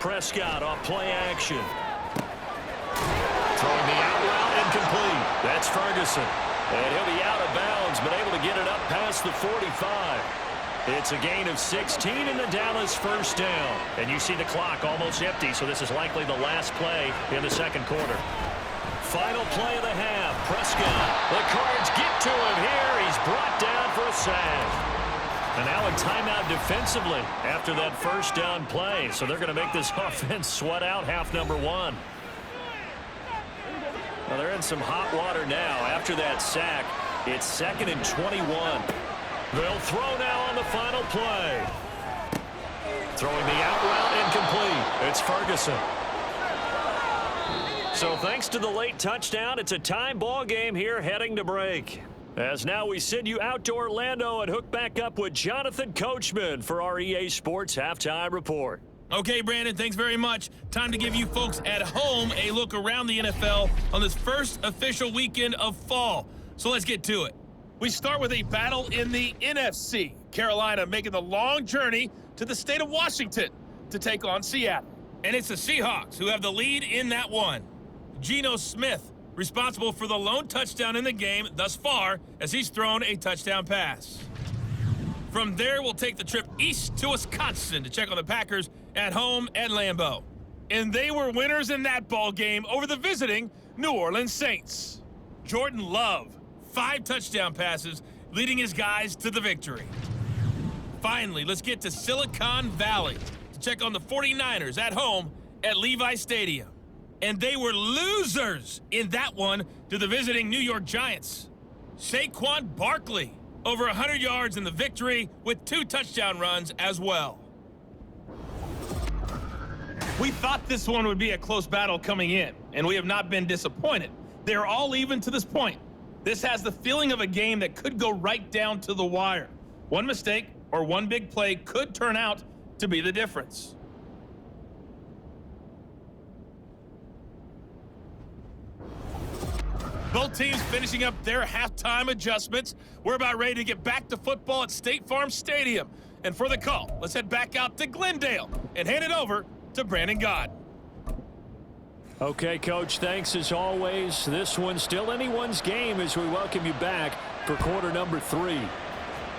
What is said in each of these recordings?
Prescott off play action. Throwing the out route incomplete. That's Ferguson. And he'll be out of bounds, but able to get it up past the 45. It's a gain of 16 in the Dallas first down. And you see the clock almost empty, so this is likely the last play in the second quarter. Final play of the half. Prescott. The Cards get to him here. He's brought down for a sack. And now a timeout defensively after that first down play. So they're going to make this offense sweat out half number one. Well, they're in some hot water now after that sack. It's 2nd and 21. They'll throw now on the final play. Throwing the out route incomplete. It's Ferguson. So thanks to the late touchdown, it's a time ball game here heading to break. As now we send you out to Orlando and hook back up with Jonathan Coachman for our EA Sports Halftime Report. Okay, Brandon, thanks very much. Time to give you folks at home a look around the NFL on this first official weekend of fall. So let's get to it. We start with a battle in the NFC. Carolina making the long journey to the state of Washington to take on Seattle. And it's the Seahawks who have the lead in that one. Geno Smith responsible for the lone touchdown in the game thus far as he's thrown a touchdown pass. From there, we'll take the trip east to Wisconsin to check on the Packers at home at Lambeau. And they were winners in that ball game over the visiting New Orleans Saints. Jordan Love, 5 touchdown passes, leading his guys to the victory. Finally, let's get to Silicon Valley to check on the 49ers at home at Levi Stadium. And they were losers in that one to the visiting New York Giants. Saquon Barkley, over 100 yards in the victory with 2 touchdown runs as well. We thought this one would be a close battle coming in, and we have not been disappointed. They're all even to this point. This has the feeling of a game that could go right down to the wire. One mistake or one big play could turn out to be the difference. Both teams finishing up their halftime adjustments. We're about ready to get back to football at State Farm Stadium. And for the call, let's head back out to Glendale and hand it over to Brandon Gott. Okay, Coach, thanks as always. This one's still anyone's game as we welcome you back for quarter number 3.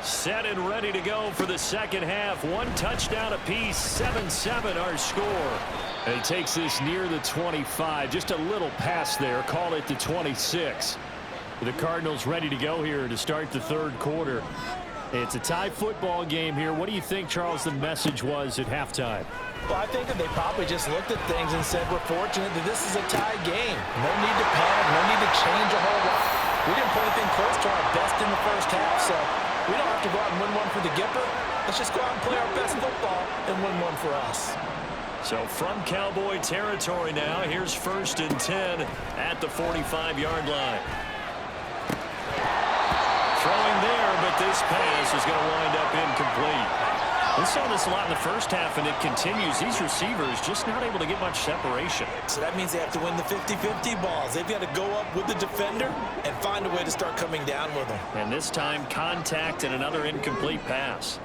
Set and ready to go for the second half. 1 touchdown apiece, 7-7 our score. And he takes this near the 25. Just a little pass there. Call it the 26. The Cardinals ready to go here to start the third quarter. It's a tie football game here. What do you think, Charles, the message was at halftime? Well, I think that they probably just looked at things and said, we're fortunate that this is a tie game. No need to panic. No need to change a whole lot. We didn't put anything close to our best in the first half, so we don't have to go out and win one for the Gipper. Let's just go out and play our best football and win one for us. So from Cowboy territory now, here's 1st and 10 at the 45-yard line. Throwing there, but this pass is going to wind up incomplete. We saw this a lot in the first half, and it continues. These receivers just not able to get much separation. So that means they have to win the 50-50 balls. They've got to go up with the defender and find a way to start coming down with them. And this time, contact and another incomplete pass.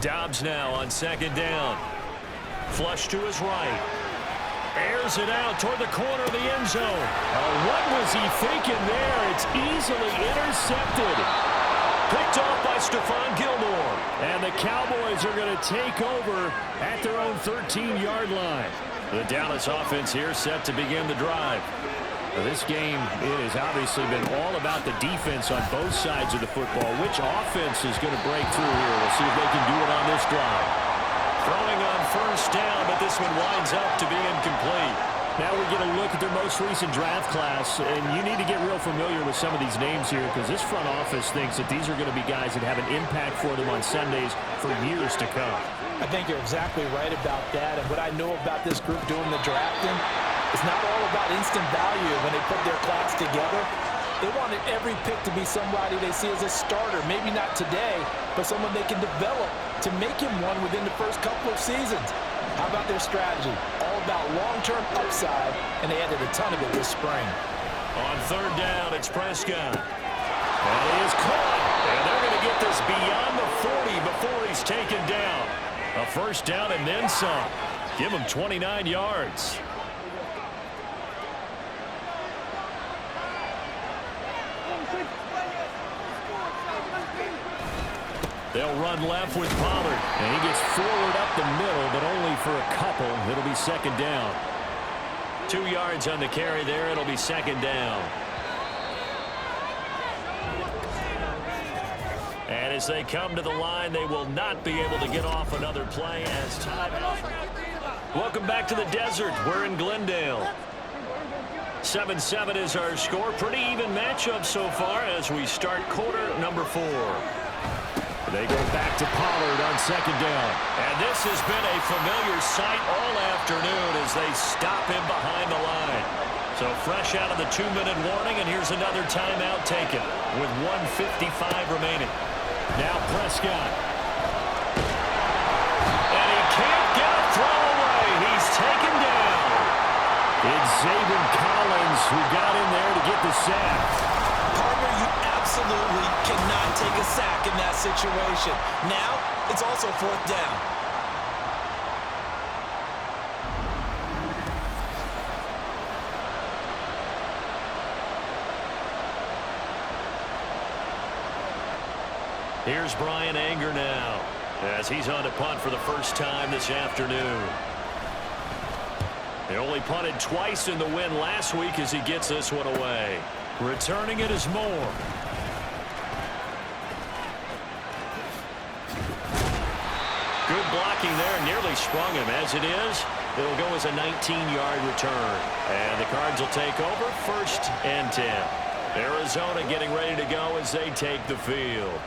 Dobbs now on 2nd down. Flush to his right. Airs it out toward the corner of the end zone. What was he thinking there? It's easily intercepted. Picked off by Stephon Gilmore. And the Cowboys are going to take over at their own 13-yard line. The Dallas offense here set to begin the drive. Now this game, it has obviously been all about the defense on both sides of the football. Which offense is going to break through here? We'll see if they can do it on this drive. Throwing on 1st down, but this one winds up to be incomplete. Now we get a look at their most recent draft class, and you need to get real familiar with some of these names here because this front office thinks that these are going to be guys that have an impact for them on Sundays for years to come. I think you're exactly right about that, and what I know about this group doing the drafting, it's not all about instant value when they put their class together. They wanted every pick to be somebody they see as a starter, maybe not today, but someone they can develop to make him one within the first couple of seasons. How about their strategy? All about long-term upside, and they added a ton of it this spring. On 3rd down, it's Prescott. And he is caught. And they're going to get this beyond the 40 before he's taken down. A first down and then some. Give him 29 yards. They'll run left with Pollard. And he gets forward up the middle, but only for a couple. It'll be second down. 2 yards on the carry there. It'll be second down. And as they come to the line, they will not be able to get off another play as time out. Welcome back to the desert. We're in Glendale. 7-7 is our score. Pretty even matchup so far as we start quarter number 4. They go back to Pollard on second down. And this has been a familiar sight all afternoon as they stop him behind the line. So fresh out of the 2-minute warning, and here's another timeout taken with 1:55 remaining. Now Prescott. And he can't get a throw away. He's taken down. It's Zaven Collins who got in there to get the sack. Partner, you absolutely cannot take a sack in that situation. Now, it's also fourth down. Here's Brian Anger now as he's on to punt for the first time this afternoon. They only punted twice in the win last week as he gets this one away. Returning it is Moore. Good blocking there, nearly sprung him. As it is, it'll go as a 19-yard return. And the Cards will take over, 1st and 10. Arizona getting ready to go as they take the field.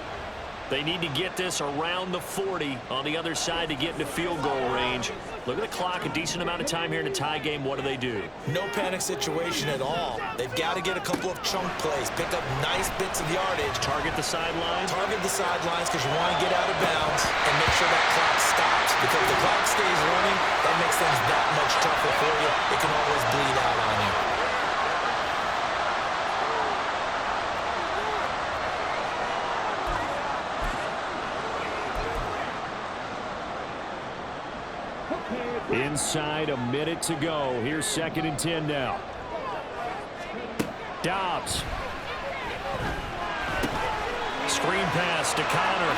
They need to get this around the 40 on the other side to get into field goal range. Look at the clock, a decent amount of time here in a tie game. What do? No panic situation at all. They've got to get a couple of chunk plays, pick up nice bits of yardage. Target the sidelines? Target the sidelines because you want to get out of bounds and make sure that clock stops. Because if the clock stays running, that makes things that much tougher for you. It can always bleed out on you. Inside a minute to go. Here's 2nd and 10 now. Dobbs. Screen pass to Connor.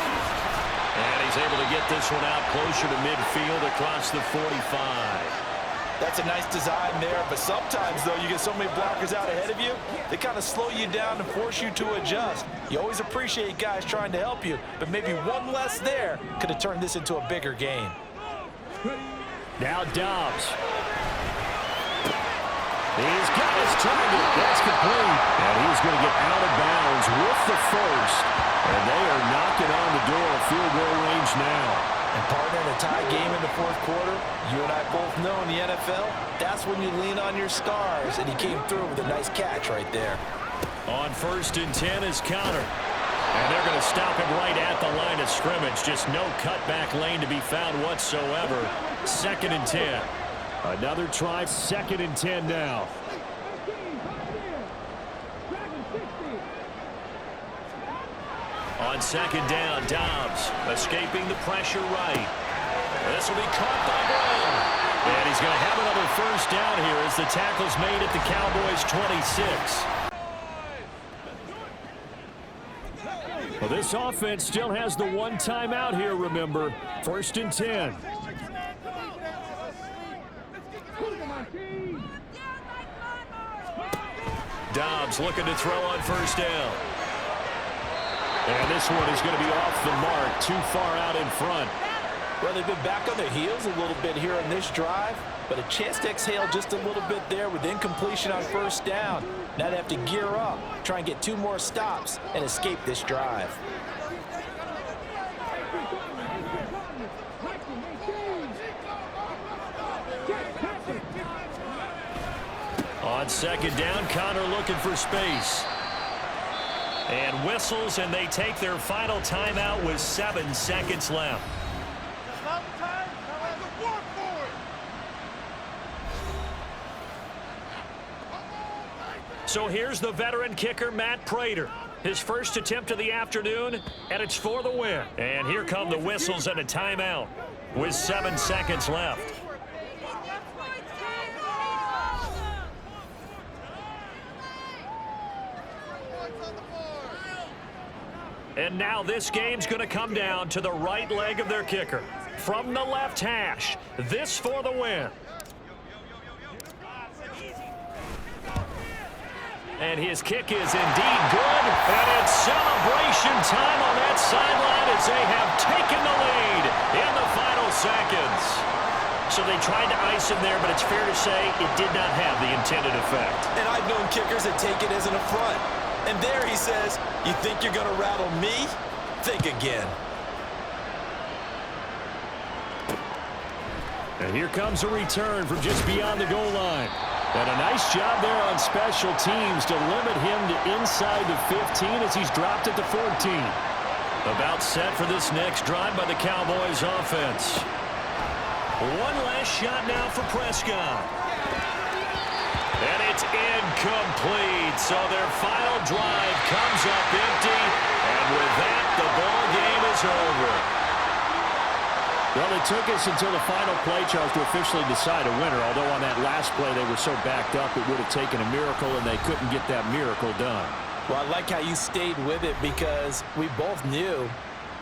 And he's able to get this one out closer to midfield across the 45. That's a nice design there, but sometimes, though, you get so many blockers out ahead of you, they kind of slow you down and force you to adjust. You always appreciate guys trying to help you, but maybe one less there could have turned this into a bigger game. Now Dobbs. He's got his target. That's complete. And he's going to get out of bounds with the first. And they are knocking on the door of field goal range now. And partner, in a tie game in the 4th quarter, you and I both know in the NFL, that's when you lean on your stars. And he came through with a nice catch right there. On 1st and 10 is Connor. And they're going to stop him right at the line of scrimmage. Just no cutback lane to be found whatsoever. 2nd and 10. Another try. 2nd and 10 now. On 2nd down, Dobbs escaping the pressure right. This will be caught by Brown. And he's going to have another first down here as the tackle's made at the Cowboys' 26. Well, this offense still has the one timeout here, remember. 1st and 10. Dobbs looking to throw on 1st down. And this one is going to be off the mark, too far out in front. Well, they've been back on their heels a little bit here on this drive, but a chance to exhale just a little bit there with incompletion on 1st down. Now they have to gear up, try and get 2 more stops, and escape this drive. On 2nd down, Connor looking for space. And whistles, and they take their final timeout with 7 seconds left. So here's the veteran kicker, Matt Prater. His first attempt of the afternoon, and it's for the win. And here come the whistles and a timeout with 7 seconds left. And now this game's going to come down to the right leg of their kicker. From the left hash, this for the win. And his kick is indeed good. And it's celebration time on that sideline as they have taken the lead in the final seconds. So they tried to ice him there, but it's fair to say it did not have the intended effect. And I've known kickers that take it as an affront. And there he says, you think you're going to rattle me? Think again. And here comes a return from just beyond the goal line. And a nice job there on special teams to limit him to inside the 15 as he's dropped it to 14. About set for this next drive by the Cowboys offense. One last shot now for Prescott. And it's incomplete. So their final drive comes up empty. And with that, the ball game is over. Well, it took us until the final play, Charles, to officially decide a winner. Although on that last play they were so backed up it would have taken a miracle, and they couldn't get that miracle done. Well, I like how you stayed with it because we both knew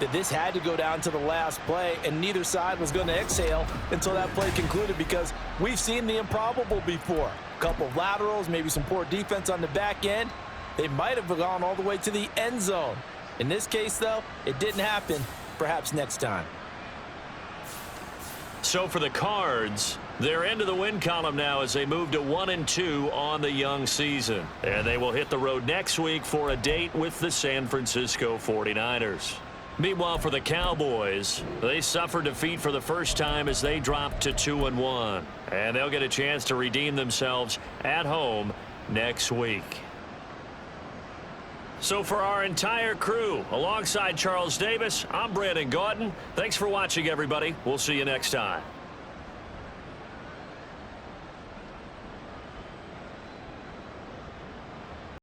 that this had to go down to the last play, and neither side was going to exhale until that play concluded because we've seen the improbable before. A couple of laterals, maybe some poor defense on the back end. They might have gone all the way to the end zone. In this case, though, it didn't happen. Perhaps next time. So for the Cards, they're into the win column now as they move to 1-2 on the young season. And they will hit the road next week for a date with the San Francisco 49ers. Meanwhile, for the Cowboys, they suffered defeat for the first time as they dropped to 2-1. And they'll get a chance to redeem themselves at home next week. So for our entire crew, alongside Charles Davis, I'm Brandon Gaudin. Thanks for watching, everybody. We'll see you next time.